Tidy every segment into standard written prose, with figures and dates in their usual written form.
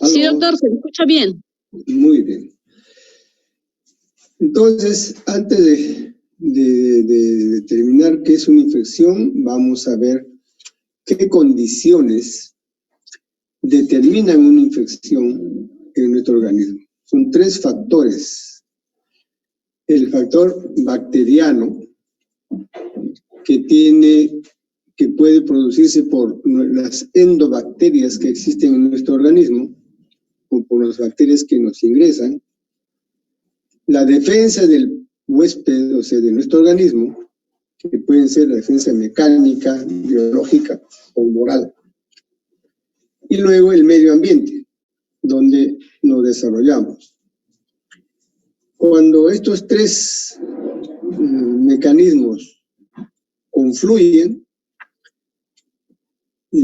Sí, doctor, se escucha bien. Muy bien. Entonces, antes de determinar qué es una infección, vamos a ver qué condiciones determinan una infección en nuestro organismo. Son 3 factores. El factor bacteriano, que puede producirse por las endobacterias que existen en nuestro organismo o por las bacterias que nos ingresan. La defensa del huésped, o sea, de nuestro organismo, que pueden ser la defensa mecánica, biológica o moral. Y luego el medio ambiente, donde nos desarrollamos. Cuando estos 3 mecanismos confluyen,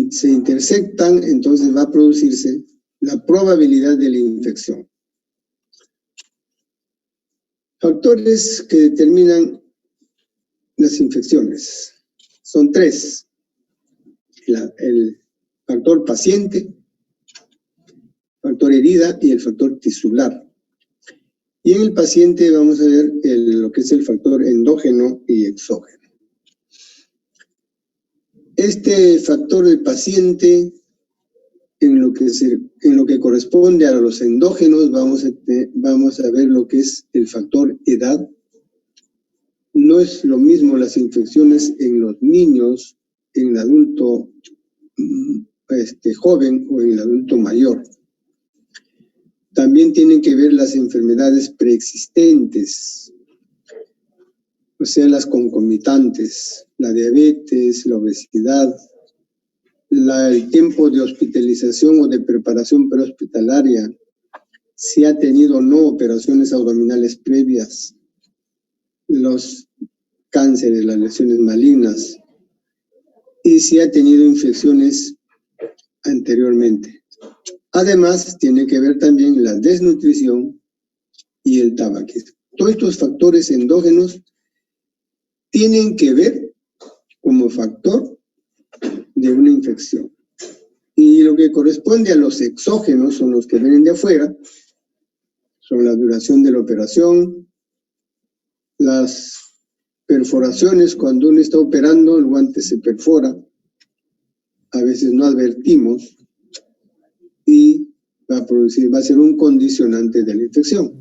se intersectan, entonces va a producirse la probabilidad de la infección. Factores que determinan las infecciones. Son 3. El factor paciente, el factor herida y el factor tisular. Y en el paciente vamos a ver lo que es el factor endógeno y exógeno. Este factor del paciente, en lo que corresponde a los endógenos, vamos a ver lo que es el factor edad. No es lo mismo las infecciones en los niños, en el adulto joven o en el adulto mayor. También tienen que ver las enfermedades preexistentes, o sea, las concomitantes, la diabetes, la obesidad, el tiempo de hospitalización o de preparación prehospitalaria, si ha tenido o no operaciones abdominales previas, los cánceres, las lesiones malignas, y si ha tenido infecciones anteriormente. Además, tiene que ver también la desnutrición y el tabaquismo. Todos estos factores endógenos tienen que ver como factor de una infección. Y lo que corresponde a los exógenos son los que vienen de afuera, son la duración de la operación, las perforaciones, cuando uno está operando, el guante se perfora, a veces no advertimos, y va a ser un condicionante de la infección.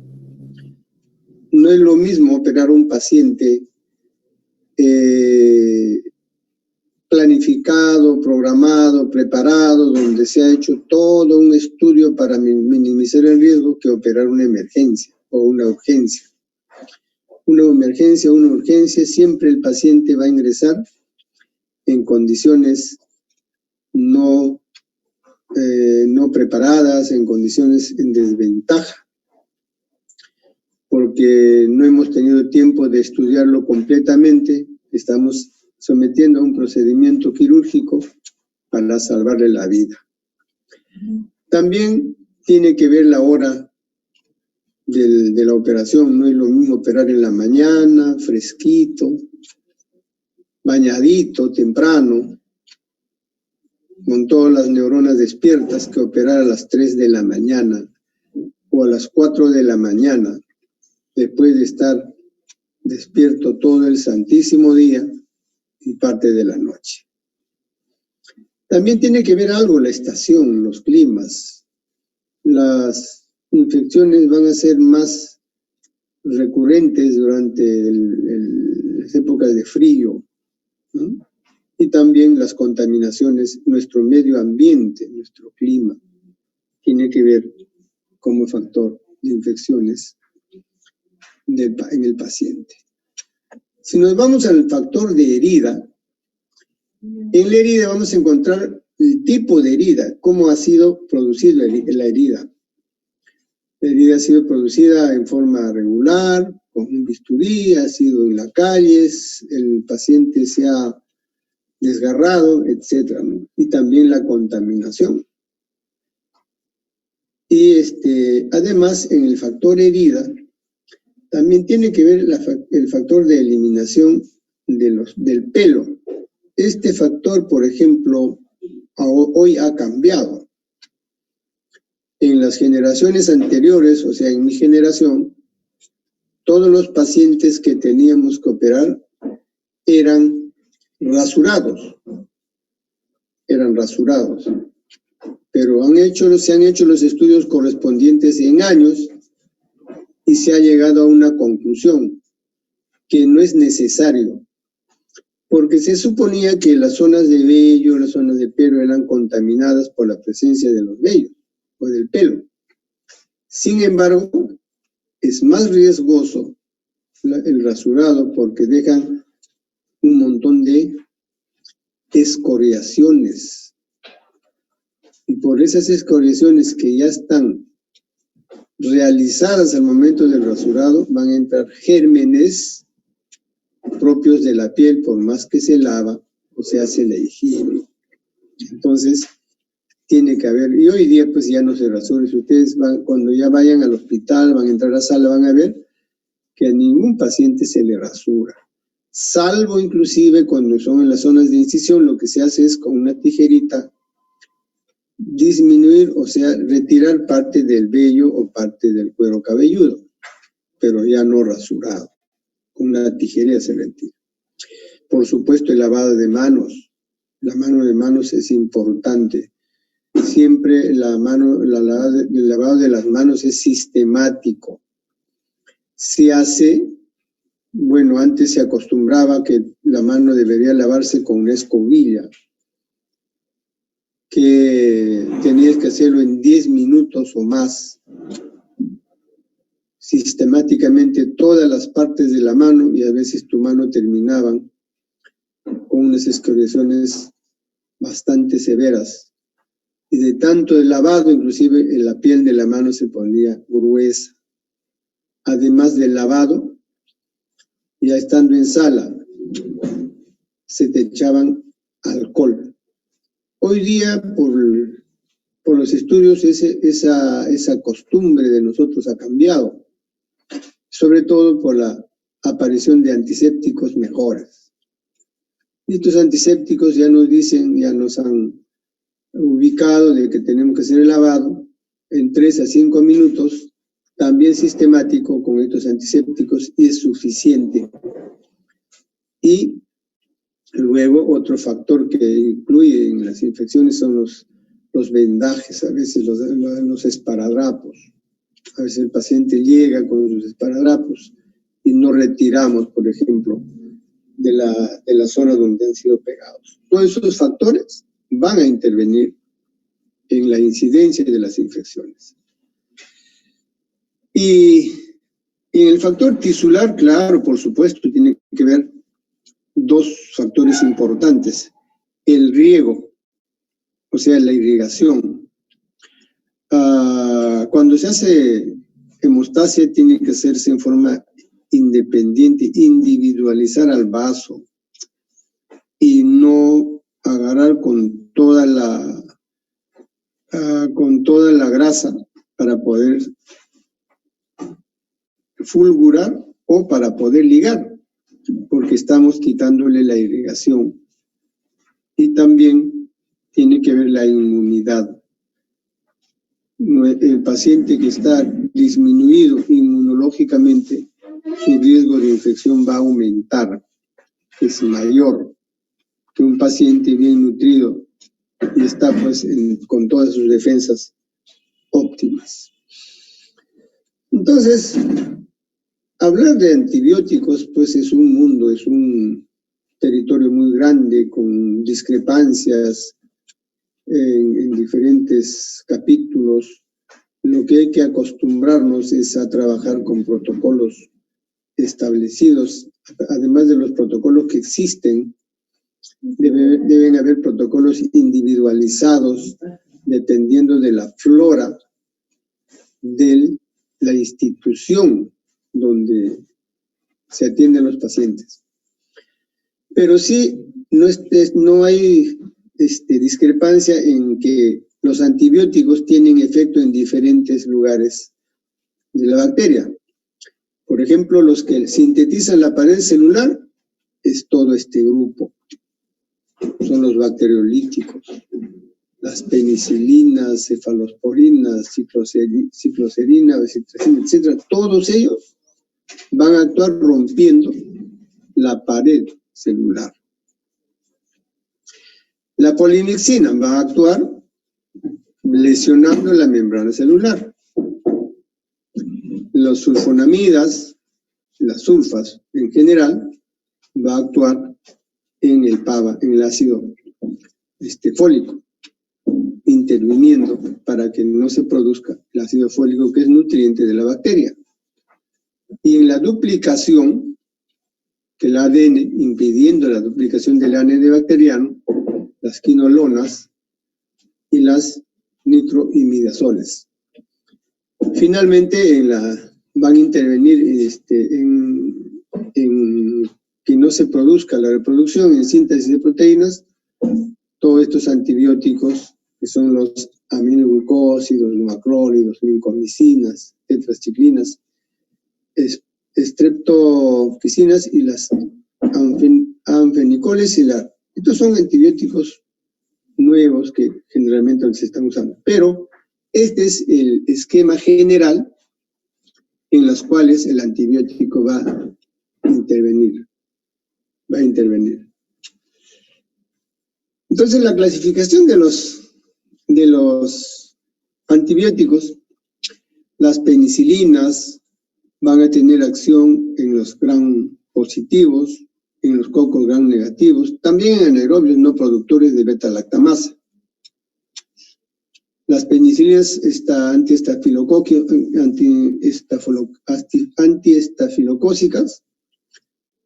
No es lo mismo operar a un paciente planificado, programado, preparado, donde se ha hecho todo un estudio para minimizar el riesgo, que operar una emergencia o una urgencia. Una emergencia o una urgencia, siempre el paciente va a ingresar en condiciones no preparadas, en condiciones en desventaja, porque no hemos tenido tiempo de estudiarlo completamente. Estamos sometiendo a un procedimiento quirúrgico para salvarle la vida. También tiene que ver la hora de la operación. No es lo mismo operar en la mañana, fresquito, bañadito, temprano, con todas las neuronas despiertas, que operar a las 3 de la mañana o a las 4 de la mañana, después de estar despierto todo el santísimo día y parte de la noche. También tiene que ver algo la estación, los climas. Las infecciones van a ser más recurrentes durante las épocas de frío, ¿no? Y también las contaminaciones, nuestro medio ambiente, nuestro clima, tiene que ver como factor de infecciones en el paciente. Si nos vamos al factor de herida, en la herida vamos a encontrar el tipo de herida, cómo ha sido producida la herida. La herida ha sido producida en forma regular, con un bisturí, ha sido en la calle, el paciente se ha desgarrado, etc., ¿no? Y también la contaminación. Y además, en el factor herida, también tiene que ver el factor de eliminación del pelo. Este factor, por ejemplo, hoy ha cambiado. En las generaciones anteriores, o sea, en mi generación, todos los pacientes que teníamos que operar eran rasurados. Pero se han hecho los estudios correspondientes en años y se ha llegado a una conclusión, que no es necesario, porque se suponía que las zonas de vello, las zonas de pelo eran contaminadas por la presencia de los vellos o del pelo. Sin embargo, es más riesgoso el rasurado porque dejan un montón de escoriaciones. Y por esas escoriaciones que ya están realizadas al momento del rasurado, van a entrar gérmenes propios de la piel, por más que se lava o se hace la higiene. Entonces, tiene que haber, y hoy día pues ya no se rasura. Si ustedes cuando ya vayan al hospital, van a entrar a la sala, van a ver que a ningún paciente se le rasura. Salvo inclusive cuando son en las zonas de incisión, lo que se hace es con una tijerita disminuir, o sea, retirar parte del vello o parte del cuero cabelludo, pero ya no rasurado. Con una tijera se retira. Por supuesto, el lavado de manos. La mano de manos es importante. Siempre el lavado de las manos es sistemático. Se hace, bueno, antes se acostumbraba que la mano debería lavarse con una escobilla, que tenías que hacerlo en 10 minutos o más, sistemáticamente todas las partes de la mano, y a veces tu mano terminaban con unas escoriaciones bastante severas. Y de tanto el lavado, inclusive la piel de la mano se ponía gruesa. Además del lavado, ya estando en sala, se te echaban alcohol. Hoy día, por los estudios, esa costumbre de nosotros ha cambiado, sobre todo por la aparición de antisépticos mejoras. Y estos antisépticos ya nos han ubicado de que tenemos que hacer el lavado en 3 a 5 minutos, también sistemático con estos antisépticos, y es suficiente. Y luego otro factor que incluye en las infecciones son los vendajes, a veces los esparadrapos. A veces el paciente llega con sus esparadrapos y no retiramos, por ejemplo, de la zona donde han sido pegados. Todos esos factores van a intervenir en la incidencia de las infecciones. Y en el factor tisular, claro, por supuesto, tiene que ver 2 factores importantes. El riego, o sea, la irrigación. Cuando se hace hemostasia, tiene que hacerse en forma independiente, individualizar al vaso y no agarrar con toda la grasa para poder fulgurar o para poder ligar, porque estamos quitándole la irrigación. Y también tiene que ver la inmunidad. El paciente que está disminuido inmunológicamente, su riesgo de infección va a aumentar, es mayor que un paciente bien nutrido y está pues con todas sus defensas óptimas. Entonces, hablar de antibióticos pues es un mundo, es un territorio muy grande con discrepancias en diferentes capítulos. Lo que hay que acostumbrarnos es a trabajar con protocolos establecidos. Además de los protocolos que existen, deben haber protocolos individualizados dependiendo de la flora de la institución donde se atienden los pacientes. Pero sí, no hay discrepancia en que los antibióticos tienen efecto en diferentes lugares de la bacteria. Por ejemplo, los que sintetizan la pared celular es todo este grupo. Son los bacteriolíticos, las penicilinas, cefalosporinas, cicloserina, becitracina, etc., todos ellos van a actuar rompiendo la pared celular. La polinixina va a actuar lesionando la membrana celular. Los sulfonamidas, las sulfas en general, va a actuar en el PABA, en el ácido fólico, interviniendo para que no se produzca el ácido fólico, que es nutriente de la bacteria. Y en la duplicación, que el ADN, impidiendo la duplicación del ADN bacteriano, las quinolonas y las nitroimidazoles. Finalmente, van a intervenir en que no se produzca la reproducción en síntesis de proteínas, todos estos antibióticos, que son los aminoglucósidos, los macrólidos, lincomicinas, tetraciclinas, estreptofisinas y las anfenicoles. Estos son antibióticos nuevos que generalmente se están usando. Pero este es el esquema general en los cuales el antibiótico va a intervenir. Entonces, la clasificación de los antibióticos, las penicilinas van a tener acción en los gram positivos, en los cocos gram negativos, también en anaerobios no productores de beta-lactamasa. Las penicilinas antiestafilocócicas,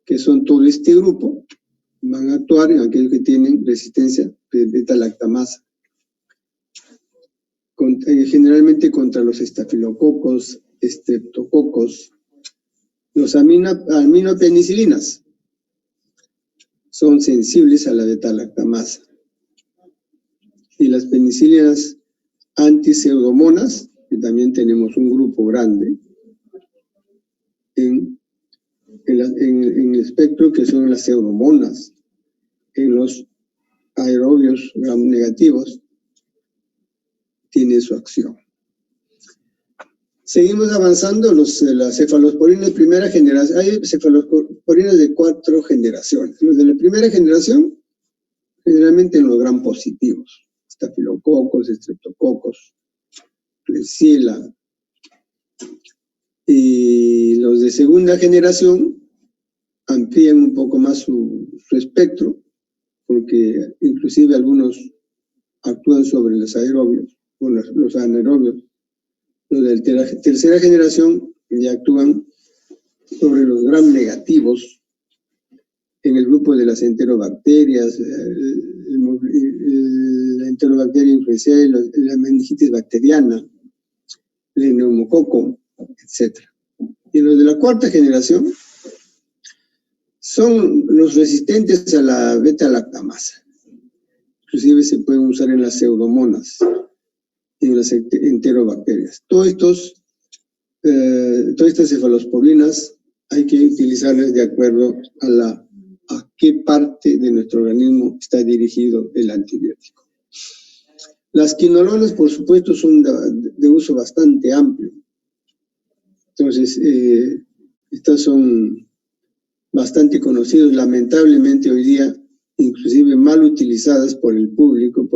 que son todo este grupo, van a actuar en aquellos que tienen resistencia de beta-lactamasa, generalmente contra los estafilococos, estreptococos. Los aminopenicilinas son sensibles a la beta-lactamasa. Y las penicilinas antiseudomonas, que también tenemos un grupo grande en el espectro, que son las pseudomonas, en los aerobios gram negativos, tiene su acción. Seguimos avanzando, las cefalosporinas de primera generación. Hay cefalosporinas de 4 generaciones. Los de la primera generación, generalmente en los gram positivos, estafilococos, estreptococos, Klebsiella. Y los de segunda generación amplían un poco más su espectro, porque inclusive algunos actúan sobre los aerobios, o los anaerobios. Los de tercera generación ya actúan sobre los gram negativos en el grupo de las enterobacterias, la enterobacteria influenzae, la meningitis bacteriana, el neumococo, etc. Y los de la cuarta generación son los resistentes a la beta-lactamasa. Inclusive se pueden usar en las pseudomonas, en las enterobacterias. Todas estas cefalosporinas hay que utilizarlas de acuerdo a qué parte de nuestro organismo está dirigido el antibiótico. Las quinolonas, por supuesto, son de uso bastante amplio. Entonces, estas son bastante conocidas, lamentablemente hoy día, inclusive mal utilizadas por el público,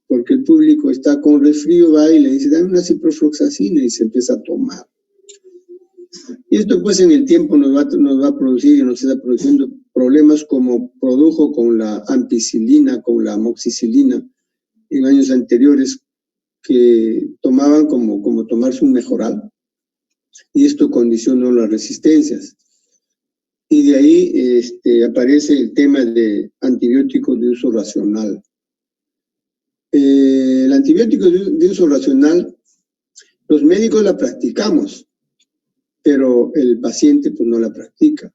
porque el público está con resfrío, va y le dice, dame una ciprofloxacina y se empieza a tomar. Y esto pues en el tiempo nos va a producir y nos está produciendo problemas como produjo con la ampicilina, con la amoxicilina en años anteriores, que tomaban como tomarse un mejoral, y esto condicionó las resistencias. Y de ahí aparece el tema de antibióticos de uso racional. El antibiótico de uso racional, los médicos la practicamos, pero el paciente pues no la practica.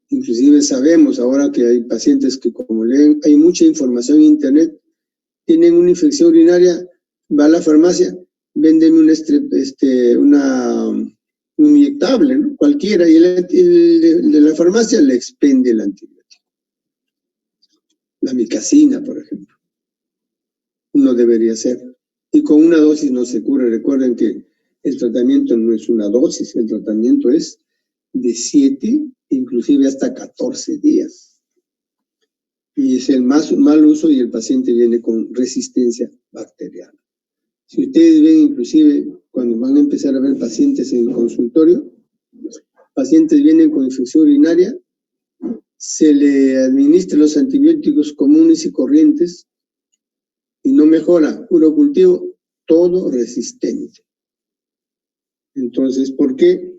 Inclusive sabemos ahora que hay pacientes que como hay mucha información en internet, tienen una infección urinaria, va a la farmacia, véndeme un inyectable, ¿no? Cualquiera, y el de la farmacia le expende el antibiótico. La micacina, por ejemplo. no debería ser. Y con una dosis no se cura. Recuerden que el tratamiento no es una dosis, el tratamiento es de 7, inclusive hasta 14 días. Y es el más mal uso y el paciente viene con resistencia bacteriana. Si ustedes ven, inclusive, cuando van a empezar a ver pacientes en el consultorio, pacientes vienen con infección urinaria, se le administran los antibióticos comunes y corrientes y no mejora, puro cultivo, todo resistente. Entonces, ¿por qué?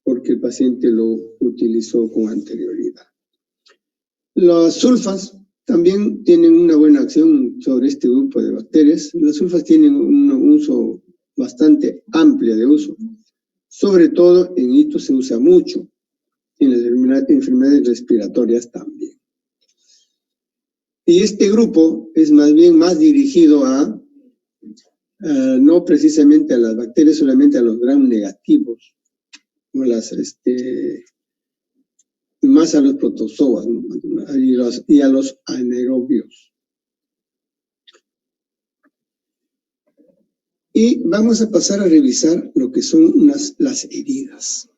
Porque el paciente lo utilizó con anterioridad. Las sulfas también tienen una buena acción sobre este grupo de bacterias. Las sulfas tienen un uso bastante amplio de uso. Sobre todo en hitos se usa mucho, en las enfermedades respiratorias también. Y este grupo es más bien más dirigido a, no precisamente a las bacterias, solamente a los gram negativos, o más a los protozoas, ¿no? y a los anaerobios. Y vamos a pasar a revisar lo que son las heridas.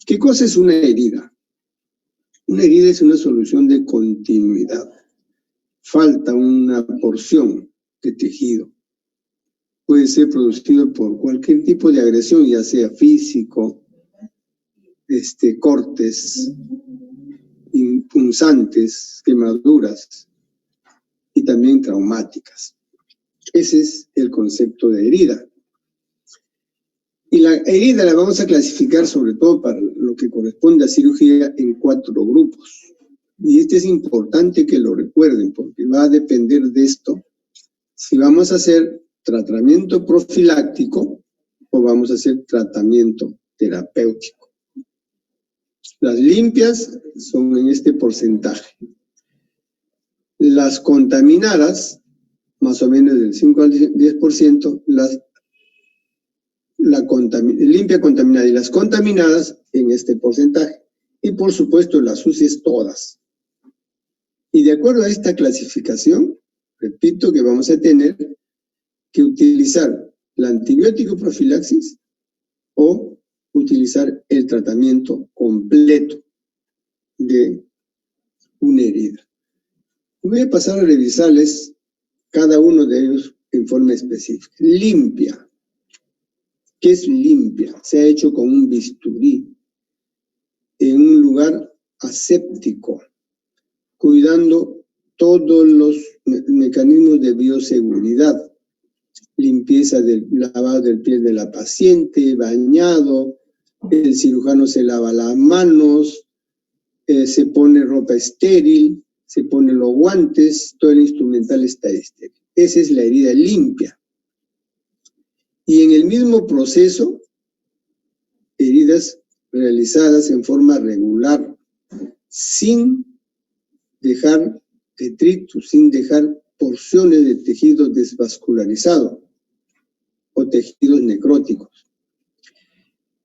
¿Qué cosa es una herida? Una herida es una solución de continuidad. Falta una porción de tejido. Puede ser producido por cualquier tipo de agresión, ya sea físico, cortes, punzantes, quemaduras y también traumáticas. Ese es el concepto de herida. Y la herida la vamos a clasificar sobre todo para lo que corresponde a cirugía en 4 grupos. Y es importante que lo recuerden porque va a depender de esto si vamos a hacer tratamiento profiláctico o vamos a hacer tratamiento terapéutico. Las limpias son en este porcentaje. Las contaminadas, más o menos del 5 al 10%, limpia contaminada y las contaminadas en este porcentaje. Y por supuesto las sucias todas. Y de acuerdo a esta clasificación, repito que vamos a tener que utilizar la antibiótico profilaxis o utilizar el tratamiento completo de una herida. Voy a pasar a revisarles cada uno de ellos en forma específica. Limpia. ¿Qué es limpia? Se ha hecho con un bisturí en un lugar aséptico, cuidando todos los mecanismos de bioseguridad. Limpieza del lavado del piel de la paciente, bañado, el cirujano se lava las manos, se pone ropa estéril, se pone los guantes, todo el instrumental está estéril. Esa es la herida limpia. Y en el mismo proceso, heridas realizadas en forma regular, sin dejar detritus, sin dejar porciones de tejido desvascularizado o tejidos necróticos.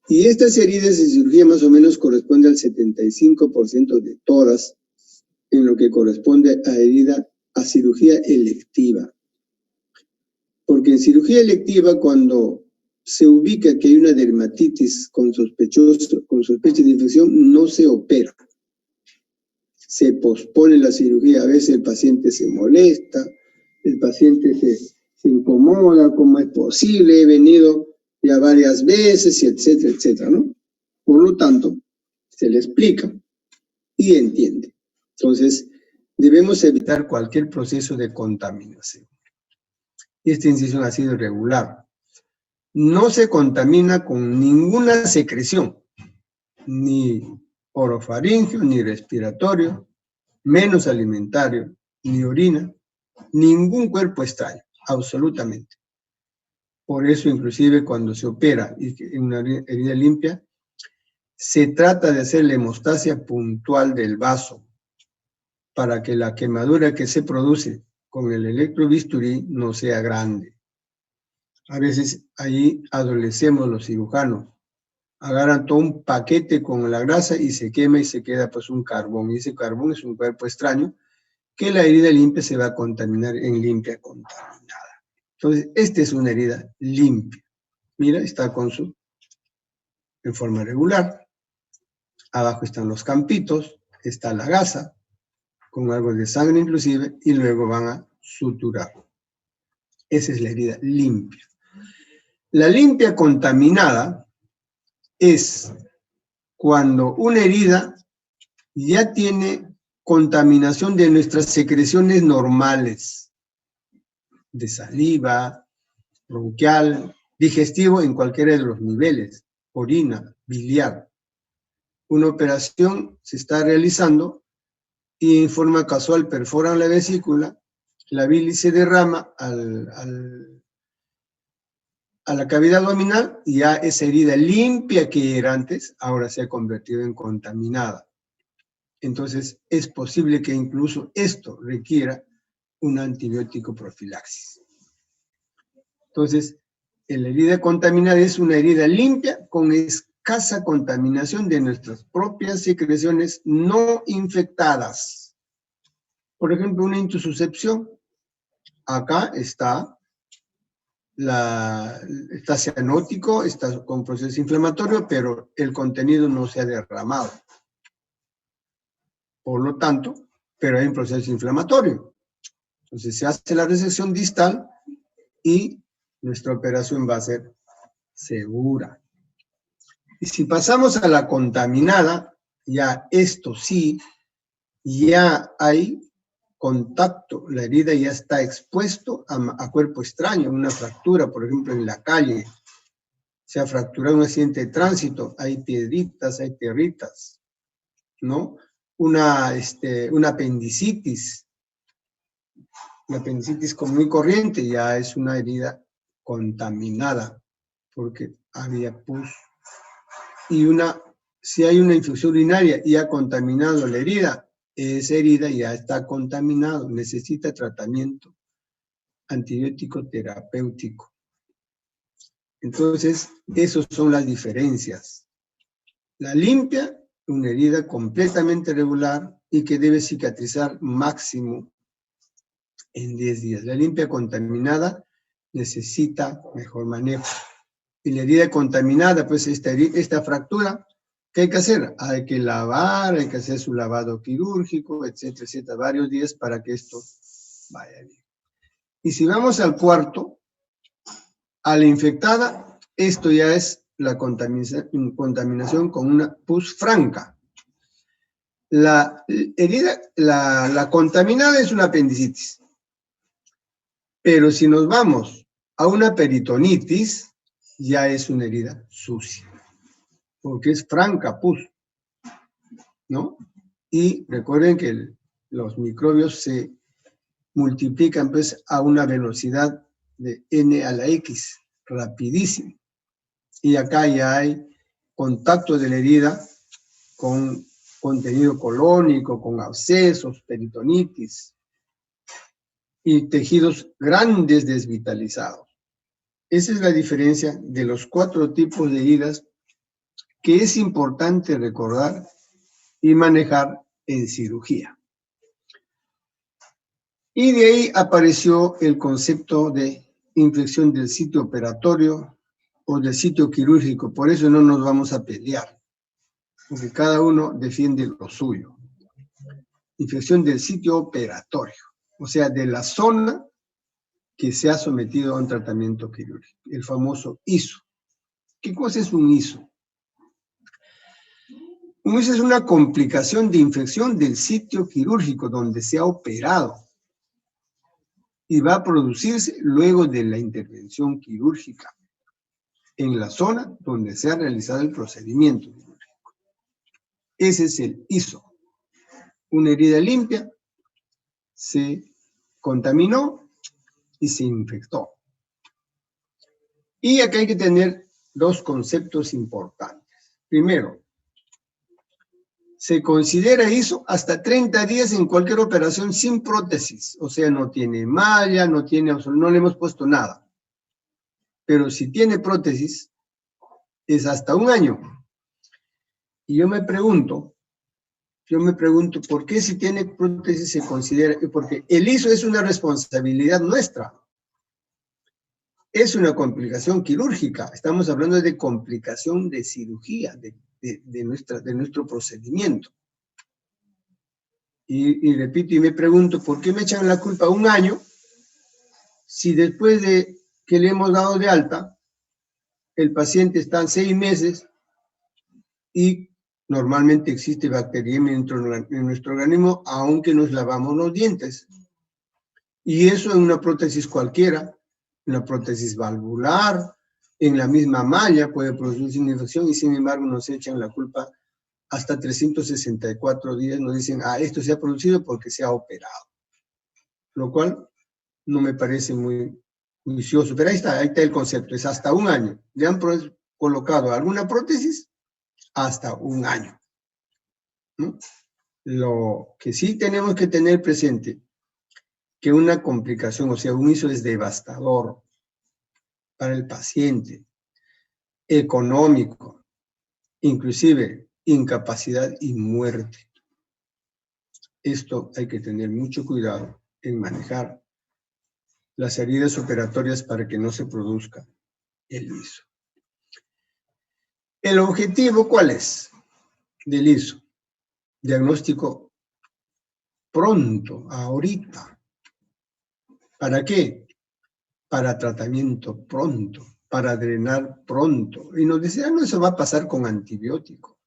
Y estas heridas en cirugía más o menos corresponde al 75% de todas, en lo que corresponde a cirugía electiva. Porque en cirugía electiva, cuando se ubica que hay una dermatitis con sospecha de infección, no se opera. Se pospone la cirugía, a veces el paciente se molesta, el paciente se incomoda, ¿cómo es posible? He venido ya varias veces, y etcétera, etcétera, ¿no? Por lo tanto, se le explica y entiende. Entonces, debemos evitar cualquier proceso de contaminación. Esta incisión ha sido irregular. No se contamina con ninguna secreción, ni orofaringio, ni respiratorio, menos alimentario, ni orina, ningún cuerpo extraño, absolutamente. Por eso, inclusive, cuando se opera en una herida limpia, se trata de hacer la hemostasia puntual del vaso para que la quemadura que se produce con el electrobisturí no sea grande. A veces ahí adolecemos los cirujanos. Agarran todo un paquete con la grasa y se quema y se queda pues un carbón. Y ese carbón es un cuerpo extraño que la herida limpia se va a contaminar en limpia contaminada. Entonces, esta es una herida limpia. Mira, está en forma regular. Abajo están los campitos, está la gasa, con algo de sangre inclusive, y luego van a suturar. Esa es la herida limpia. La limpia contaminada es cuando una herida ya tiene contaminación de nuestras secreciones normales, de saliva, bronquial, digestivo en cualquiera de los niveles, orina, biliar. Una operación se está realizando y en forma casual perforan la vesícula, la bilis se derrama a la cavidad abdominal y ya esa herida limpia que era antes, ahora se ha convertido en contaminada. Entonces, es posible que incluso esto requiera un antibiótico profilaxis. Entonces, la herida contaminada es una herida limpia con escasa contaminación de nuestras propias secreciones no infectadas. Por ejemplo, una intususcepción. Acá está cianótico, está con proceso inflamatorio, pero el contenido no se ha derramado. Por lo tanto, pero hay un proceso inflamatorio. Entonces se hace la resección distal y nuestra operación va a ser segura. Y si pasamos a la contaminada, ya esto sí, ya hay contacto, la herida ya está expuesto a cuerpo extraño, una fractura, por ejemplo, en la calle, se ha fracturado un accidente de tránsito, hay piedritas, hay tierritas, ¿no? Una apendicitis común y corriente ya es una herida contaminada, porque había pus. Y si hay una infección urinaria y ha contaminado la herida, esa herida ya está contaminada, necesita tratamiento antibiótico terapéutico. Entonces, esas son las diferencias. La limpia, una herida completamente regular y que debe cicatrizar máximo en 10 días. La limpia contaminada necesita mejor manejo. Y la herida contaminada, pues esta fractura, ¿qué hay que hacer? Hay que lavar, hay que hacer su lavado quirúrgico, etcétera, etcétera, varios días para que esto vaya bien. Y si vamos al cuarto, a la infectada, esto ya es la contaminación con una pus franca. La contaminada es una apendicitis. Pero si nos vamos a una peritonitis, ya es una herida sucia, porque es franca pus, ¿no? Y recuerden que los microbios se multiplican pues a una velocidad de n a la x, rapidísimo. Y acá ya hay contacto de la herida con contenido colónico, con abscesos, peritonitis y tejidos grandes desvitalizados. Esa es la diferencia de los 4 tipos de heridas que es importante recordar y manejar en cirugía. Y de ahí apareció el concepto de infección del sitio operatorio o del sitio quirúrgico. Por eso no nos vamos a pelear, porque cada uno defiende lo suyo. Infección del sitio operatorio, o sea, de la zona que se ha sometido a un tratamiento quirúrgico, el famoso ISO. ¿Qué cosa es un ISO? Un ISO es una complicación de infección del sitio quirúrgico donde se ha operado y va a producirse luego de la intervención quirúrgica en la zona donde se ha realizado el procedimiento quirúrgico. Ese es el ISO. Una herida limpia se contaminó y se infectó. Y acá hay que tener 2 conceptos importantes. Primero, se considera ISO hasta 30 días en cualquier operación sin prótesis. O sea, no tiene malla, no le hemos puesto nada. Pero si tiene prótesis, es hasta 1 año. Y yo me pregunto, yo me pregunto, ¿por qué si tiene prótesis se considera? Porque el ISO es una responsabilidad nuestra. Es una complicación quirúrgica. Estamos hablando de complicación de cirugía, de nuestro procedimiento. Y repito, y me pregunto, ¿por qué me echan la culpa un año si después de que le hemos dado de alta, el paciente está en 6 meses y normalmente existe bacteriemia en nuestro organismo, aunque nos lavamos los dientes? Y eso en una prótesis cualquiera, una prótesis valvular, en la misma malla puede producirse una infección y sin embargo nos echan la culpa hasta 364 días, nos dicen, esto se ha producido porque se ha operado. Lo cual no me parece muy juicioso, pero ahí está el concepto, es hasta un año. Le han colocado alguna prótesis hasta un año, ¿no? Lo que sí tenemos que tener presente, que una complicación, o sea, un ISO es devastador para el paciente, económico, inclusive incapacidad y muerte. Esto hay que tener mucho cuidado en manejar las heridas operatorias para que no se produzca el ISO. ¿El objetivo cuál es del ISO? Diagnóstico pronto, ahorita. ¿Para qué? Para tratamiento pronto, para drenar pronto. Y nos decían, no, eso va a pasar con antibiótico.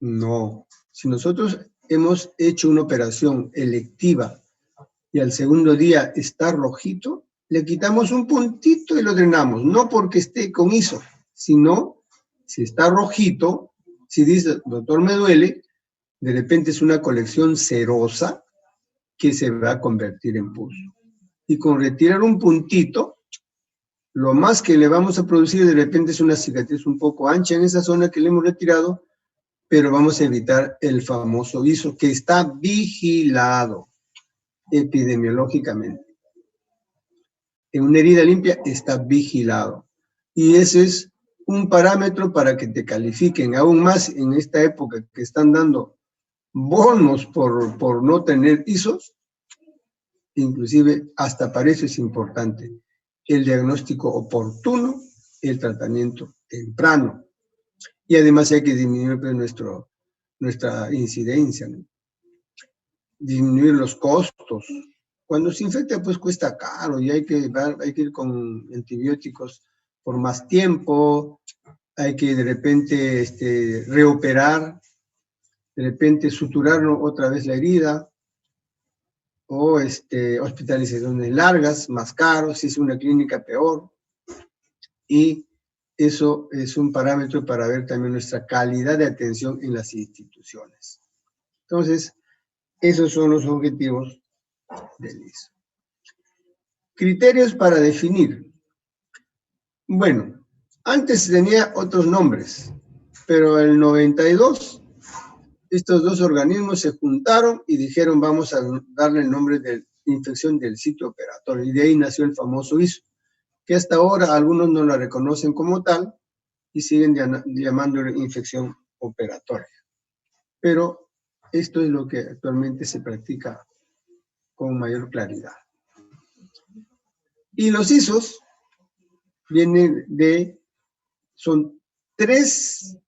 No. Si nosotros hemos hecho una operación electiva y al segundo día está rojito, le quitamos un puntito y lo drenamos. No porque esté con ISO, sino si está rojito, si dice, doctor, me duele, de repente es una colección serosa que se va a convertir en pus. Y con retirar un puntito, lo más que le vamos a producir de repente es una cicatriz un poco ancha en esa zona que le hemos retirado, pero vamos a evitar el famoso ISO que está vigilado epidemiológicamente. En una herida limpia está vigilado. Y ese es un parámetro para que te califiquen aún más en esta época que están dando bonos por no tener ISOs. Inclusive hasta para eso es importante el diagnóstico oportuno, el tratamiento temprano. Y además hay que disminuir pues, nuestra incidencia, ¿no? Disminuir los costos. Cuando se infecta, pues cuesta caro y hay que ir con antibióticos por más tiempo, hay que de repente reoperar, de repente suturar otra vez la herida, o hospitalizaciones largas, más caros, si es una clínica peor, y eso es un parámetro para ver también nuestra calidad de atención en las instituciones. Entonces, esos son los objetivos del ISO. Criterios para definir. Bueno, antes tenía otros nombres, pero en el 92, estos dos organismos se juntaron y dijeron vamos a darle el nombre de infección del sitio operatorio, y de ahí nació el famoso ISO, que hasta ahora algunos no la reconocen como tal y siguen llamándole infección operatoria. Pero esto es lo que actualmente se practica con mayor claridad. Y los ISOs son 3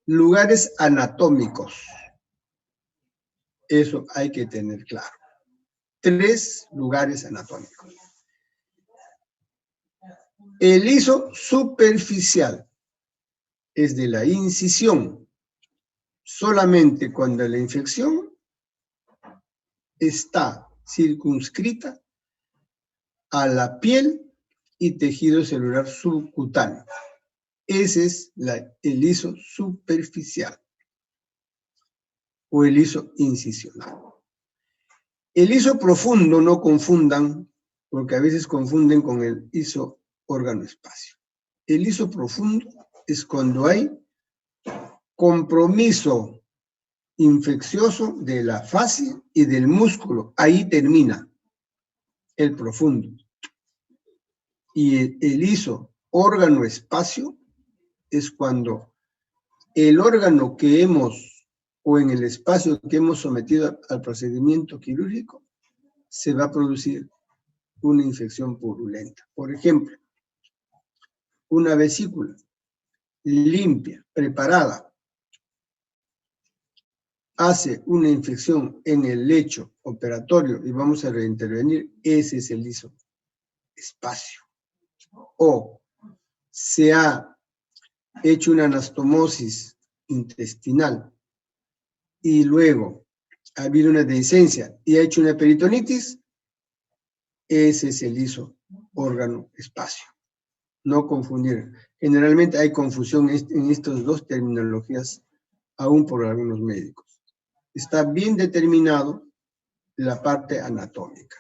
lugares anatómicos. Eso hay que tener claro. 3 lugares anatómicos. El ISO superficial es de la incisión, solamente cuando la infección está circunscrita a la piel y tejido celular subcutáneo. Ese es el ISO superficial o el ISO incisional. El ISO profundo, no confundan, porque a veces confunden con el ISO órgano-espacio. El ISO profundo es cuando hay compromiso infeccioso de la fascia y del músculo. Ahí termina el profundo. Y el ISO órgano-espacio es cuando el órgano que hemos o en el espacio que hemos sometido al procedimiento quirúrgico, se va a producir una infección purulenta. Por ejemplo, una vesícula limpia, preparada, hace una infección en el lecho operatorio y vamos a reintervenir, ese es el liso espacio. O se ha hecho una anastomosis intestinal y luego ha habido una dehiscencia y ha hecho una peritonitis, ese es el liso órgano espacio. No confundir. Generalmente hay confusión en estas dos terminologías, aún por algunos médicos. Está bien determinado la parte anatómica.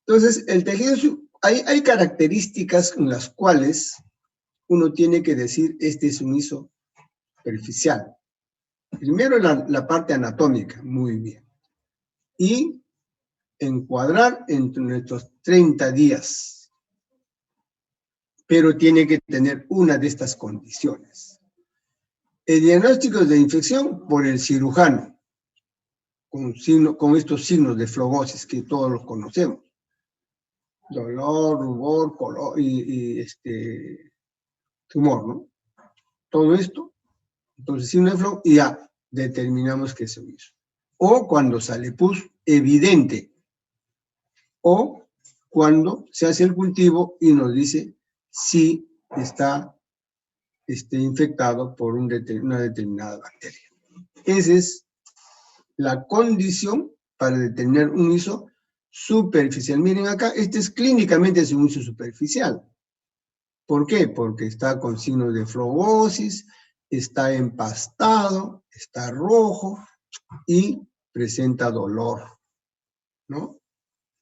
Entonces, el tejido, hay características en las cuales uno tiene que decir, este es un liso superficial. Primero la parte anatómica, muy bien. Y encuadrar entre nuestros 30 días. Pero tiene que tener una de estas condiciones. El diagnóstico de infección por el cirujano, con estos signos de flogosis que todos los conocemos. Dolor, rubor, color y tumor, ¿no? Todo esto, entonces signo de flow, y ya determinamos que se hizo. O cuando sale pus evidente, o cuando se hace el cultivo y nos dice si está infectado por una determinada bacteria. Esa es la condición para determinar un liso superficial. Miren acá, este es clínicamente es un liso superficial. ¿Por qué? Porque está con signos de flogosis, está empastado, está rojo y presenta dolor, ¿no?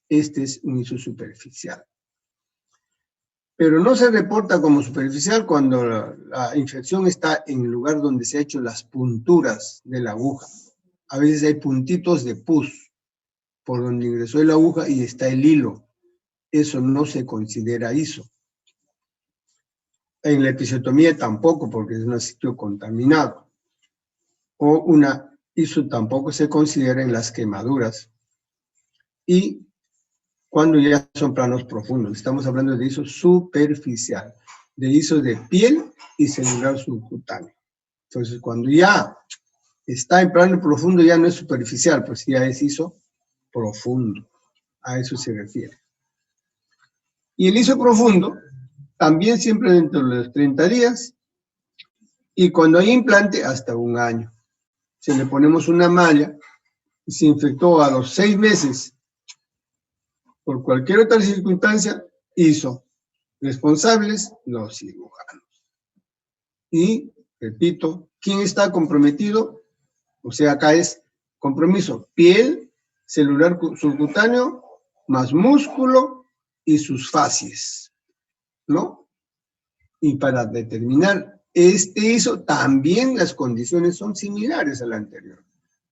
Este es un liso superficial. Pero no se reporta como superficial cuando la infección está en el lugar donde se han hecho las punturas de la aguja. A veces hay puntitos de pus por donde ingresó la aguja y está el hilo. Eso no se considera liso. En la episiotomía tampoco, porque es un sitio contaminado. O una liso tampoco se considera en las quemaduras. Y cuando ya son planos profundos, estamos hablando de liso superficial, de liso de piel y celular subcutáneo. Entonces, cuando ya está en plano profundo, ya no es superficial, pues ya es liso profundo. A eso se refiere. Y el liso profundo, también siempre dentro de los 30 días, y cuando hay implante, hasta 1 año. Si le ponemos una malla, y se infectó a los 6 meses, por cualquier otra circunstancia, hizo responsables los cirujanos. Y, repito, ¿quién está comprometido? O sea, acá es compromiso, piel, celular subcutáneo, más músculo y sus facies, ¿no? Y para determinar hizo, también las condiciones son similares a la anterior.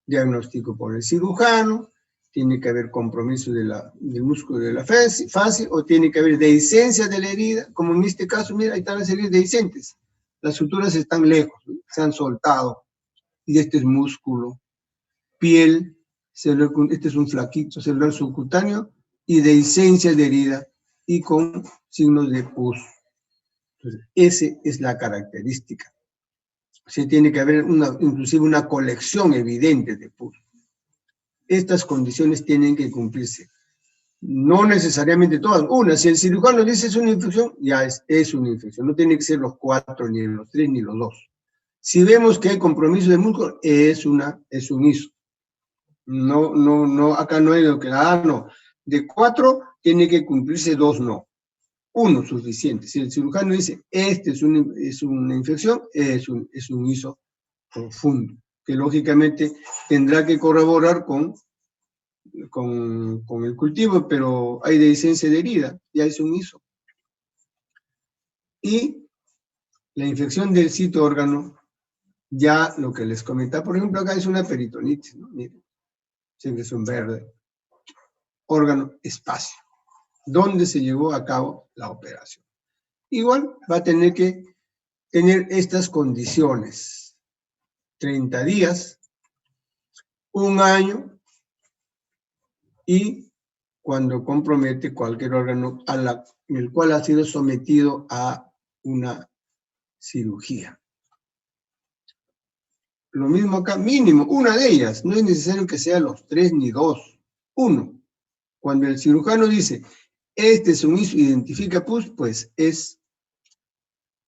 Diagnóstico por el cirujano, tiene que haber compromiso del músculo de la fascia, o tiene que haber dehiscencia de la herida, como en este caso, mira, ahí están las heridas dehiscentes. Las suturas están lejos, ¿no? Se han soltado, y este es músculo, piel, celular, este es un flaquito, celular subcutáneo, y dehiscencia de herida, y con signos de pus. Entonces, esa es la característica. Sí, tiene que haber inclusive una colección evidente de pus. Estas condiciones tienen que cumplirse. No necesariamente todas. Una, si el cirujano dice es una infección, ya es una infección. No tiene que ser los 4, ni los 3, ni los 2. Si vemos que hay compromiso de músculo, es un ISO. No, acá no hay lo que, no. De 4 tiene que cumplirse 2, no. 1 suficiente. Si el cirujano dice, este es una infección, es un ISO profundo, que lógicamente tendrá que corroborar con el cultivo, pero hay dehiscencia de herida, ya es un ISO. Y la infección del sitio órgano, ya lo que les comentaba, por ejemplo, acá es una peritonitis, ¿no? Miren, siempre es un verde. Órgano, espacio, donde se llevó a cabo la operación. Igual va a tener que tener estas condiciones. 30 días, un año, y cuando compromete cualquier órgano en el cual ha sido sometido a una cirugía. Lo mismo acá, mínimo, una de ellas. No es necesario que sea los 3 ni 2. Uno. Cuando el cirujano dice, este es un ISO, identifica PUS, pues es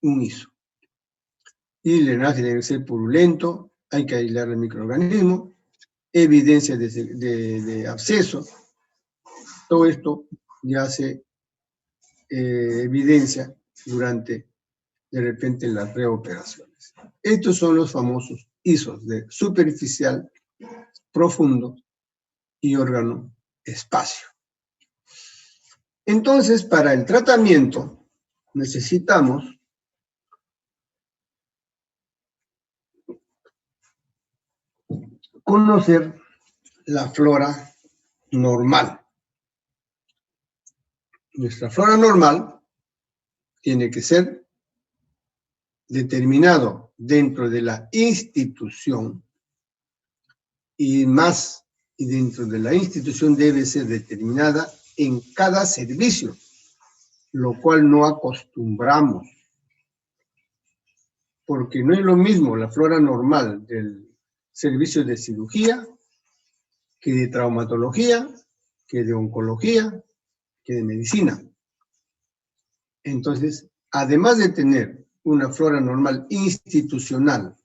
un ISO. Y el drenaje debe ser purulento, hay que aislar el microorganismo, evidencia de absceso. Todo esto ya se evidencia durante, de repente, las preoperaciones. Estos son los famosos ISOs de superficial, profundo y órgano espacio. Entonces, para el tratamiento necesitamos conocer la flora normal. Nuestra flora normal tiene que ser determinado dentro de la institución y dentro de la institución debe ser determinada en cada servicio, lo cual no acostumbramos, porque no es lo mismo la flora normal del servicio de cirugía que de traumatología, que de oncología, que de medicina. Entonces, además de tener una flora normal institucional,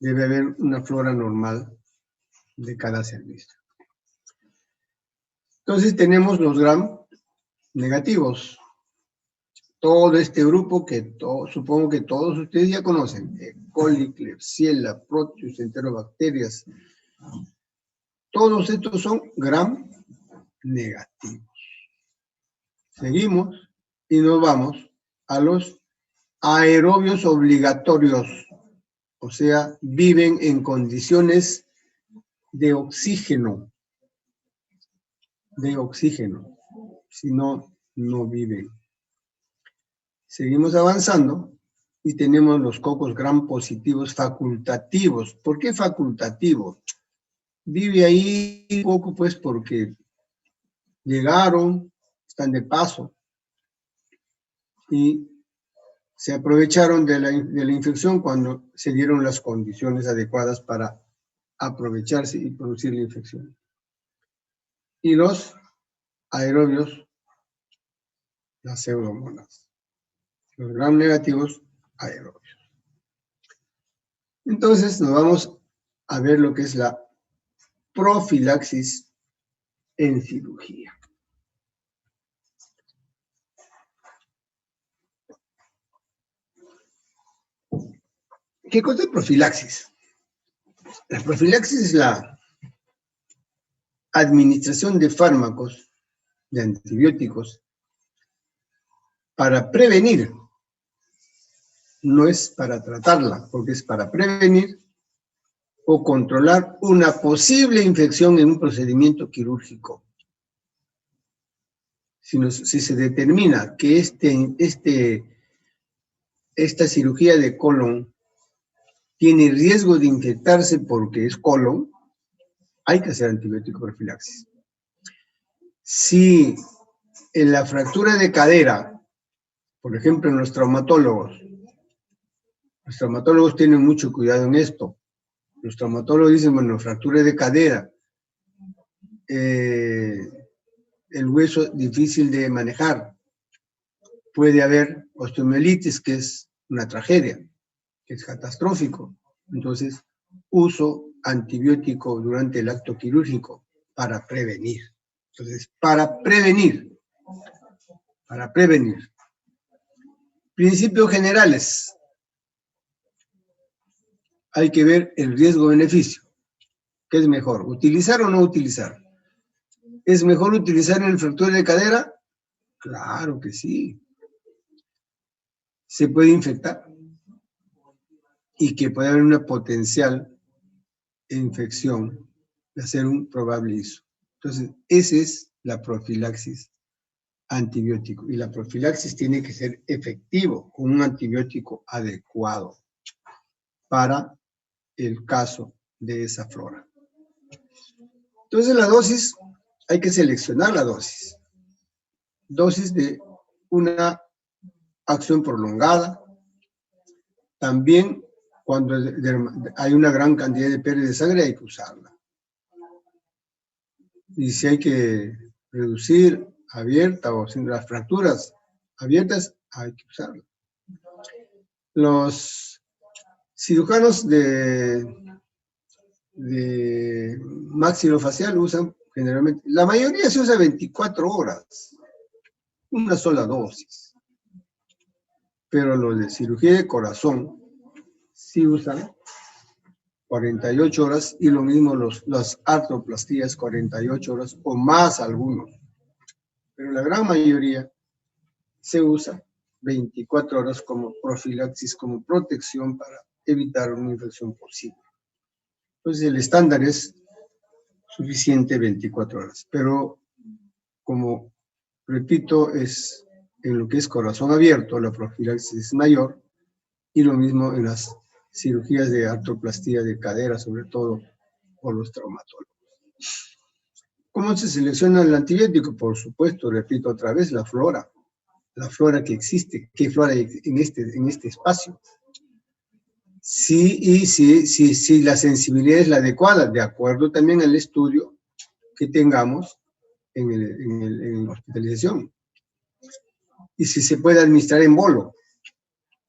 debe haber una flora normal de cada servicio. Entonces tenemos los gram negativos. Todo este grupo que supongo que todos ustedes ya conocen. E. coli, Klebsiella, Proteus, enterobacterias. Todos estos son gram negativos. Seguimos y nos vamos a los aerobios obligatorios. O sea, viven en condiciones de oxígeno. Si no, no viven. Seguimos avanzando y tenemos los cocos gram positivos facultativos. ¿Por qué facultativo? Vive ahí un poco pues porque llegaron, están de paso y se aprovecharon de la infección cuando se dieron las condiciones adecuadas para aprovecharse y producir la infección. Y los aerobios, las pseudomonas. Los gram negativos, aerobios. Entonces nos vamos a ver lo que es la profilaxis en cirugía. ¿Qué cosa es profilaxis? La profilaxis es la administración de fármacos, de antibióticos, para prevenir. No es para tratarla, porque es para prevenir o controlar una posible infección en un procedimiento quirúrgico. Si se determina que esta cirugía de colon tiene riesgo de infectarse porque es colon, hay que hacer antibiótico profilaxis. Si en la fractura de cadera, por ejemplo en los traumatólogos tienen mucho cuidado en esto. Los traumatólogos dicen, bueno, fractura de cadera, el hueso difícil de manejar, puede haber osteomielitis, que es una tragedia, que es catastrófico. Entonces, uso antibiótico durante el acto quirúrgico para prevenir. Entonces, para prevenir. Principios generales. Hay que ver el riesgo-beneficio. ¿Qué es mejor? ¿Utilizar o no utilizar? ¿Es mejor utilizar en el fractura de cadera? Claro que sí. Se puede infectar y que puede haber una potencial infección de hacer un probable ISO. Entonces, esa es la profilaxis antibiótico. Y la profilaxis tiene que ser efectivo con un antibiótico adecuado para el caso de esa flora. Entonces la dosis, hay que seleccionar la dosis. Dosis de una acción prolongada. También cuando hay una gran cantidad de pérdida de sangre hay que usarla. Y si hay que reducir abierta o sin las fracturas abiertas, hay que usarla. Los cirujanos de maxilofacial usan generalmente, la mayoría se usa 24 horas, una sola dosis. Pero los de cirugía de corazón sí usan 48 horas y lo mismo las artroplastías 48 horas o más algunos. Pero la gran mayoría se usa 24 horas como profilaxis, como protección para evitar una infección posible. Entonces el estándar es suficiente 24 horas, pero como repito, es en lo que es corazón abierto, la profilaxis es mayor, y lo mismo en las cirugías de artroplastía de cadera, sobre todo por los traumatólogos. ¿Cómo se selecciona el antibiótico? Por supuesto, repito otra vez, la flora que existe, qué flora hay en este espacio. Si la sensibilidad es la adecuada, de acuerdo también al estudio que tengamos en la hospitalización. Y si se puede administrar en bolo.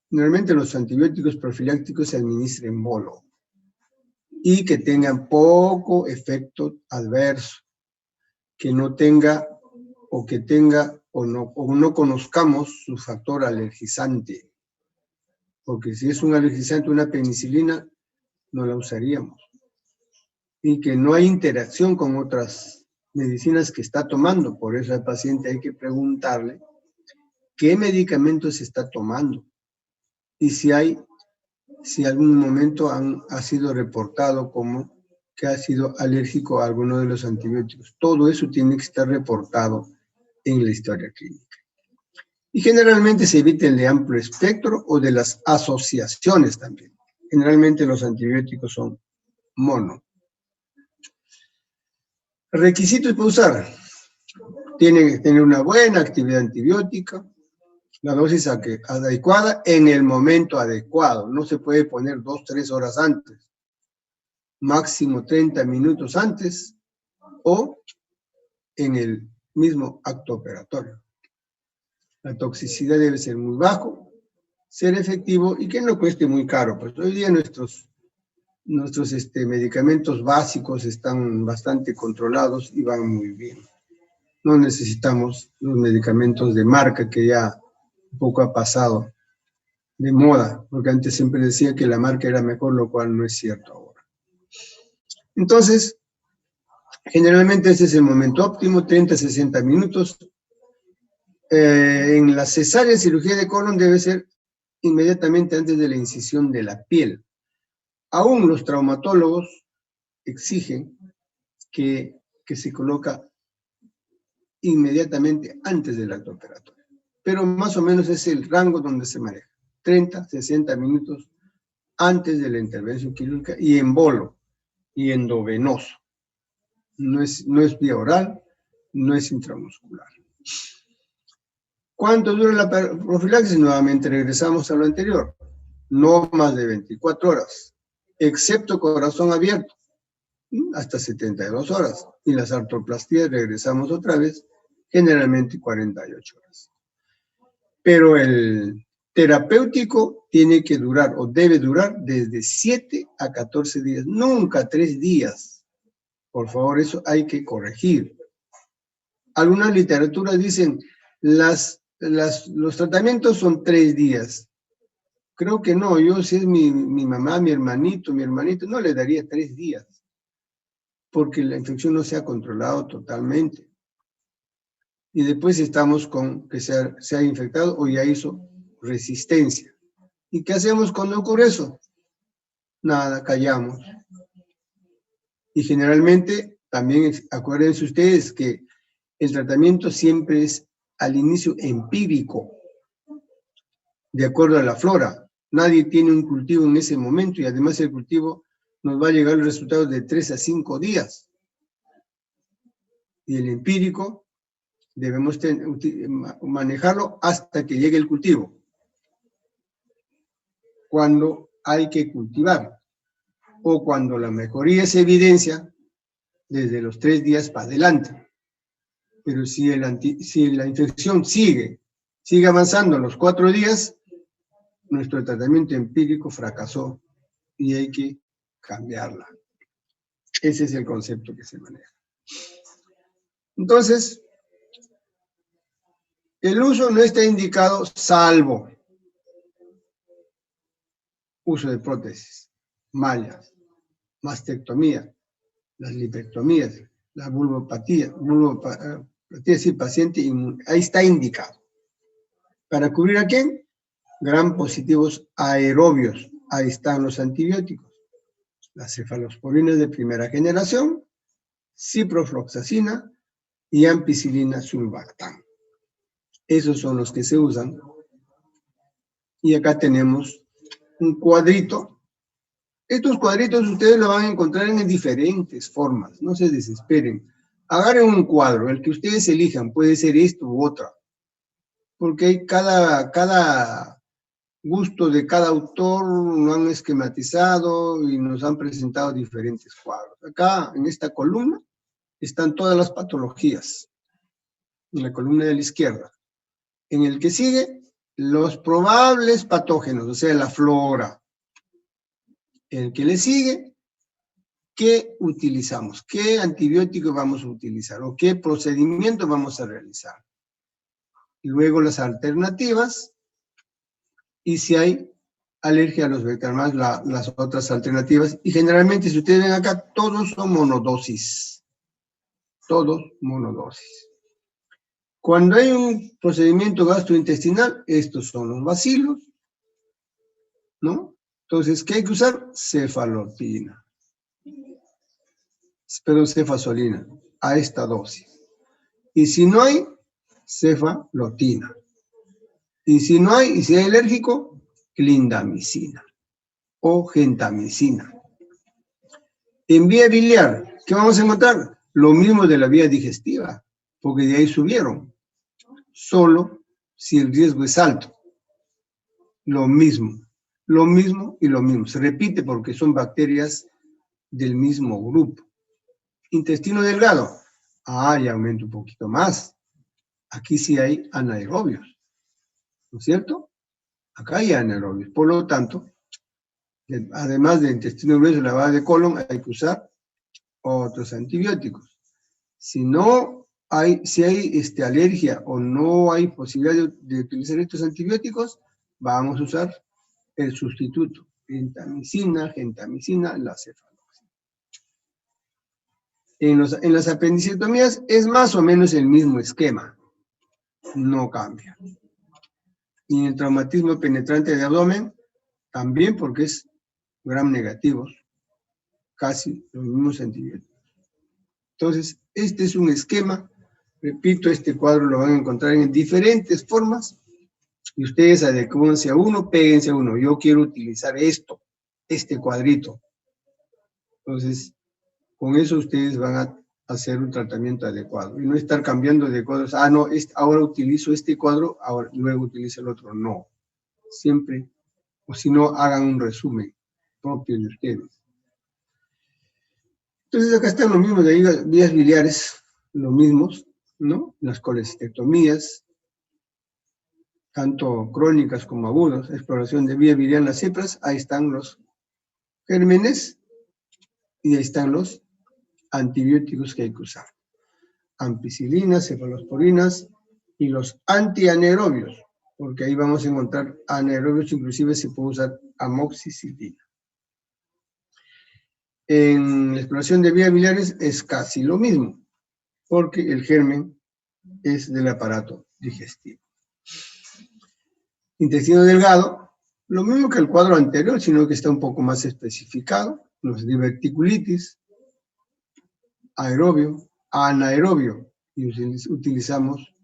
Normalmente los antibióticos profilácticos se administran en bolo. Y que tengan poco efecto adverso. Que no tenga, o que tenga, o no conozcamos su factor alergizante. Porque si es un alergizante, una penicilina, no la usaríamos. Y que no hay interacción con otras medicinas que está tomando. Por eso al paciente hay que preguntarle qué medicamentos está tomando. Y si algún momento ha sido reportado como que ha sido alérgico a alguno de los antibióticos. Todo eso tiene que estar reportado en la historia clínica. Y generalmente se evita el de amplio espectro o de las asociaciones también. Generalmente los antibióticos son mono. Requisitos para usar. Tiene que tener una buena actividad antibiótica, la dosis adecuada en el momento adecuado. No se puede poner 2-3 horas antes. Máximo 30 minutos antes o en el mismo acto operatorio. La toxicidad debe ser muy bajo, ser efectivo y que no cueste muy caro. Pues hoy día nuestros medicamentos básicos están bastante controlados y van muy bien. No necesitamos los medicamentos de marca que ya un poco ha pasado de moda, porque antes siempre decía que la marca era mejor, lo cual no es cierto ahora. Entonces, generalmente ese es el momento óptimo, 30-60 minutos. En la cesárea cirugía de colon debe ser inmediatamente antes de la incisión de la piel. Aún los traumatólogos exigen que se coloca inmediatamente antes del acto operatorio. Pero más o menos es el rango donde se maneja. 30-60 minutos antes de la intervención quirúrgica y en bolo y endovenoso. No es vía oral, no es intramuscular. ¿Cuánto dura la profilaxis? Nuevamente regresamos a lo anterior. No más de 24 horas, excepto corazón abierto, hasta 72 horas. Y las artroplastías regresamos otra vez, generalmente 48 horas. Pero el terapéutico tiene que durar o debe durar desde 7 a 14 días, nunca 3 días. Por favor, eso hay que corregir. Algunas literaturas dicen los tratamientos son 3 días. Creo que no, yo si es mi mamá, mi hermanito, no le daría 3 días, porque la infección no se ha controlado totalmente. Y después estamos con que se ha infectado o ya hizo resistencia. ¿Y qué hacemos cuando ocurre eso? Nada, callamos. Y generalmente, también acuérdense ustedes que el tratamiento siempre es al inicio empírico, de acuerdo a la flora. Nadie tiene un cultivo en ese momento y además el cultivo nos va a llegar el resultado de 3 a 5 días. Y el empírico debemos manejarlo hasta que llegue el cultivo. Cuando hay que cultivar, o cuando la mejoría se evidencia desde los 3 días para adelante. Pero si la infección sigue avanzando en los 4 días, nuestro tratamiento empírico fracasó y hay que cambiarla. Ese es el concepto que se maneja. Entonces, el uso no está indicado salvo uso de prótesis, mallas, mastectomía, las lipectomías, la vulvopatía, sí, paciente inmune. Ahí está indicado. ¿Para cubrir a quién? Gram positivos aerobios. Ahí están los antibióticos. Las cefalosporinas de primera generación, ciprofloxacina y ampicilina sulbactam. Esos son los que se usan. Y acá tenemos un cuadrito. Estos cuadritos ustedes lo van a encontrar en diferentes formas. No se desesperen. Agarren un cuadro, el que ustedes elijan. Puede ser esto u otra. Porque hay cada gusto de cada autor, lo han esquematizado y nos han presentado diferentes cuadros. Acá, en esta columna, están todas las patologías. En la columna de la izquierda. En el que sigue, los probables patógenos, o sea, la flora. El que le sigue, ¿qué utilizamos? ¿Qué antibiótico vamos a utilizar? ¿O qué procedimiento vamos a realizar? Y luego las alternativas, y si hay alergia a los beta-más, las otras alternativas. Y generalmente, si ustedes ven acá, todos son monodosis. Todos monodosis. Cuando hay un procedimiento gastrointestinal, estos son los bacilos, ¿no? Entonces, ¿qué hay que usar? Cefalotina. Pero cefazolina, a esta dosis. Y si no hay, cefalotina. Y si no hay, y si hay alérgico, clindamicina o gentamicina. En vía biliar, ¿qué vamos a encontrar? Lo mismo de la vía digestiva, porque de ahí subieron. Solo si el riesgo es alto. Lo mismo y lo mismo. Se repite porque son bacterias del mismo grupo. Intestino delgado. Ya aumenta un poquito más. Aquí sí hay anaerobios. ¿No es cierto? Acá hay anaerobios. Por lo tanto, además del intestino grueso y la base de colon, hay que usar otros antibióticos. Si hay alergia o no hay posibilidad de utilizar estos antibióticos, vamos a usar el sustituto, gentamicina, la cefaloxina. En las apendicectomías es más o menos el mismo esquema, no cambia. Y en el traumatismo penetrante de abdomen, también porque es gram negativos, casi los mismos antibióticos. Entonces, este es un esquema, repito, este cuadro lo van a encontrar en diferentes formas, y ustedes adecúense a uno, péguense a uno. Yo quiero utilizar este cuadrito. Entonces, con eso ustedes van a hacer un tratamiento adecuado. Y no estar cambiando de cuadros. No, ahora utilizo este cuadro, luego utilizo el otro. No. Siempre, o si no, hagan un resumen propio de ustedes. Entonces, acá están los mismos de vías biliares, los mismos, ¿no? Las colestectomías, tanto crónicas como agudas, exploración de vía biliar en las cipras, ahí están los gérmenes y ahí están los antibióticos que hay que usar. Ampicilinas, cefalosporinas y los antianaerobios, porque ahí vamos a encontrar anaerobios, inclusive se puede usar amoxicilina. En la exploración de vías biliares es casi lo mismo, porque el germen es del aparato digestivo. Intestino delgado, lo mismo que el cuadro anterior, sino que está un poco más especificado. Los diverticulitis, aerobio, anaerobio, y utilizamos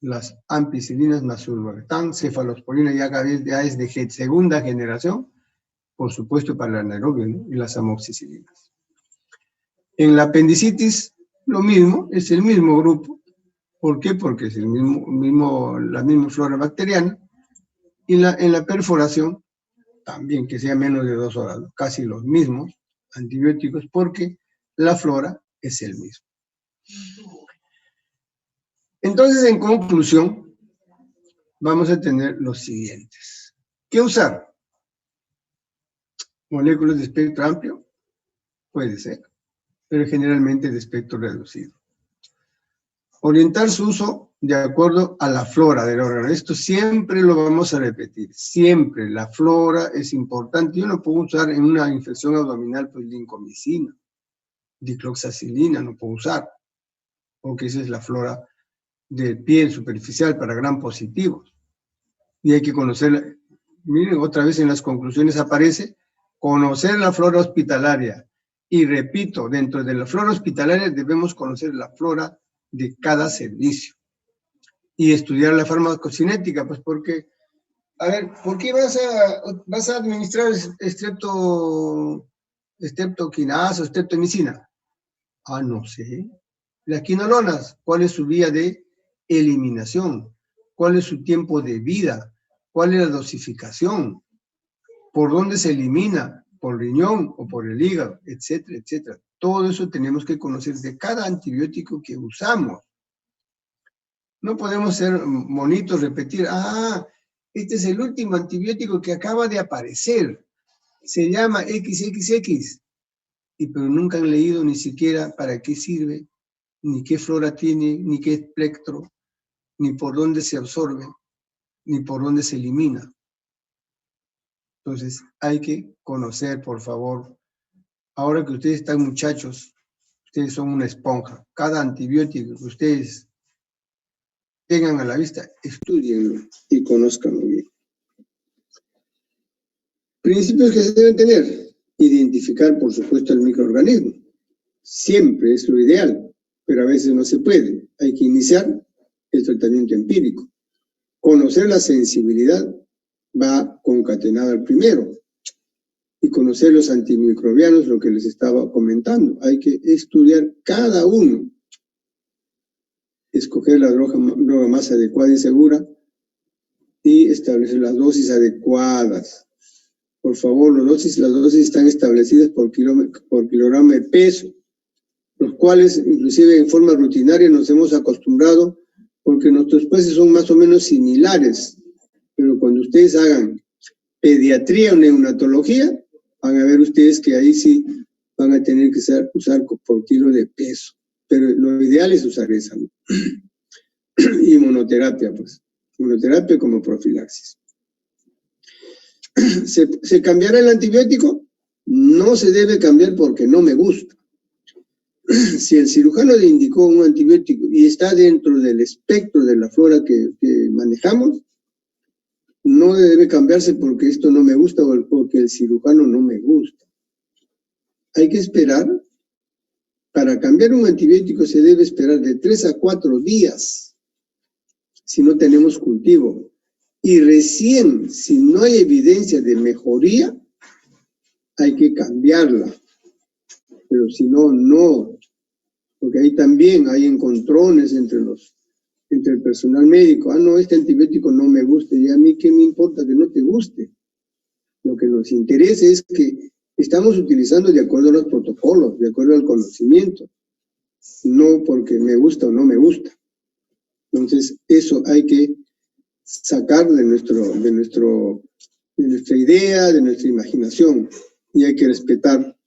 las ampicilinas, nasulbactam, cefalosporina, ya es de segunda generación, por supuesto para el anaerobio, ¿no? Y las amoxicilinas. En la apendicitis, lo mismo, es el mismo grupo. ¿Por qué? Porque es la misma flora bacteriana. Y en la perforación, también que sea menos de 2 horas, casi los mismos antibióticos, porque la flora es el mismo. Entonces, en conclusión, vamos a tener los siguientes. ¿Qué usar? ¿Moléculas de espectro amplio? Puede ser, pero generalmente de espectro reducido. Orientar su uso de acuerdo a la flora del órgano. Esto siempre lo vamos a repetir, siempre. La flora es importante. Yo no puedo usar en una infección abdominal, pues, lincomicina, dicloxacilina, no puedo usar, porque esa es la flora de piel superficial para gram positivos. Y hay que conocerla. Miren, otra vez en las conclusiones aparece conocer la flora hospitalaria. Y repito, dentro de la flora hospitalaria debemos conocer la flora de cada servicio. Y estudiar la farmacocinética, pues porque, a ver, ¿por qué vas a administrar streptoquinasa o streptomicina? Ah, no sé. Las quinolonas, ¿cuál es su vía de eliminación? ¿Cuál es su tiempo de vida? ¿Cuál es la dosificación? ¿Por dónde se elimina? ¿Por riñón o por el hígado? Etcétera, etcétera. Todo eso tenemos que conocer de cada antibiótico que usamos. No podemos ser monitos, repetir, este es el último antibiótico que acaba de aparecer. Se llama XXX. Pero nunca han leído ni siquiera para qué sirve, ni qué flora tiene, ni qué espectro, ni por dónde se absorbe, ni por dónde se elimina. Entonces, hay que conocer, por favor. Ahora que ustedes están muchachos, ustedes son una esponja. Cada antibiótico que ustedes tengan a la vista, estudienlo y conózcanlo bien. Principios que se deben tener. Identificar, por supuesto, el microorganismo. Siempre es lo ideal, pero a veces no se puede. Hay que iniciar el tratamiento empírico. Conocer la sensibilidad va concatenado al primero. Y conocer los antimicrobianos, lo que les estaba comentando. Hay que estudiar cada uno. Escoger la droga más adecuada y segura y establecer las dosis adecuadas. Por favor, las dosis están establecidas por kilogramo de peso, los cuales inclusive en forma rutinaria nos hemos acostumbrado porque nuestros pesos son más o menos similares. Pero cuando ustedes hagan pediatría o neonatología, van a ver ustedes que ahí sí van a tener que usar por kilo de peso. Pero lo ideal es usar esa, ¿no? Y monoterapia, pues. Monoterapia como profilaxis. ¿Se cambiará el antibiótico? No se debe cambiar porque no me gusta. Si el cirujano le indicó un antibiótico y está dentro del espectro de la flora que manejamos, no debe cambiarse porque esto no me gusta o porque el cirujano no me gusta. Hay que esperar. Para cambiar un antibiótico se debe esperar de 3 a 4 días si no tenemos cultivo. Y recién, si no hay evidencia de mejoría, hay que cambiarla. Pero si no, no. Porque ahí también hay encontrones entre el personal médico. No, este antibiótico no me gusta. Y a mí, ¿qué me importa que no te guste? Lo que nos interesa es que estamos utilizando de acuerdo a los protocolos, de acuerdo al conocimiento. No porque me gusta o no me gusta. Entonces, eso hay que sacar de nuestra idea, de nuestra imaginación, y hay que respetar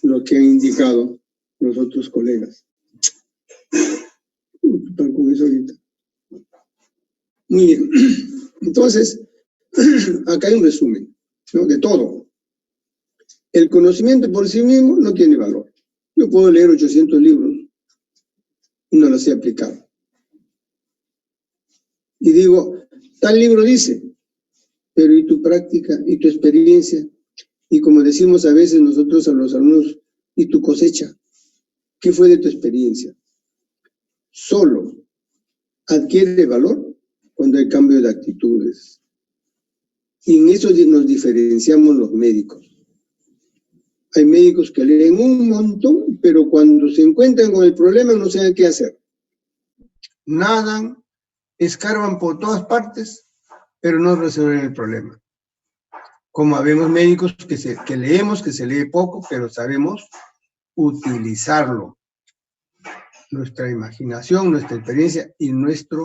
lo que han indicado los otros colegas. Con eso ahorita. Muy bien. Entonces, acá hay un resumen, ¿no? De todo. El conocimiento por sí mismo no tiene valor. Yo puedo leer 800 libros y no los sé aplicar. Y digo, tal libro dice, pero ¿y tu práctica? ¿Y tu experiencia? Y como decimos a veces nosotros a los alumnos, ¿y tu cosecha? ¿Qué fue de tu experiencia? Solo adquiere valor cuando hay cambio de actitudes. Y en eso nos diferenciamos los médicos. Hay médicos que leen un montón, pero cuando se encuentran con el problema no saben qué hacer. Nadan, escarban por todas partes, pero no resuelven el problema. Como habemos médicos que leemos, que se lee poco, pero sabemos utilizarlo. Nuestra imaginación, nuestra experiencia y nuestro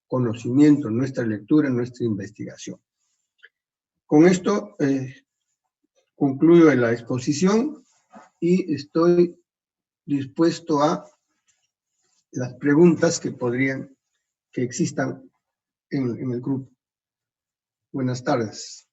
conocimiento, nuestra lectura, nuestra investigación. Con esto concluyo la exposición y estoy dispuesto a las preguntas que existan en el grupo. Buenas tardes.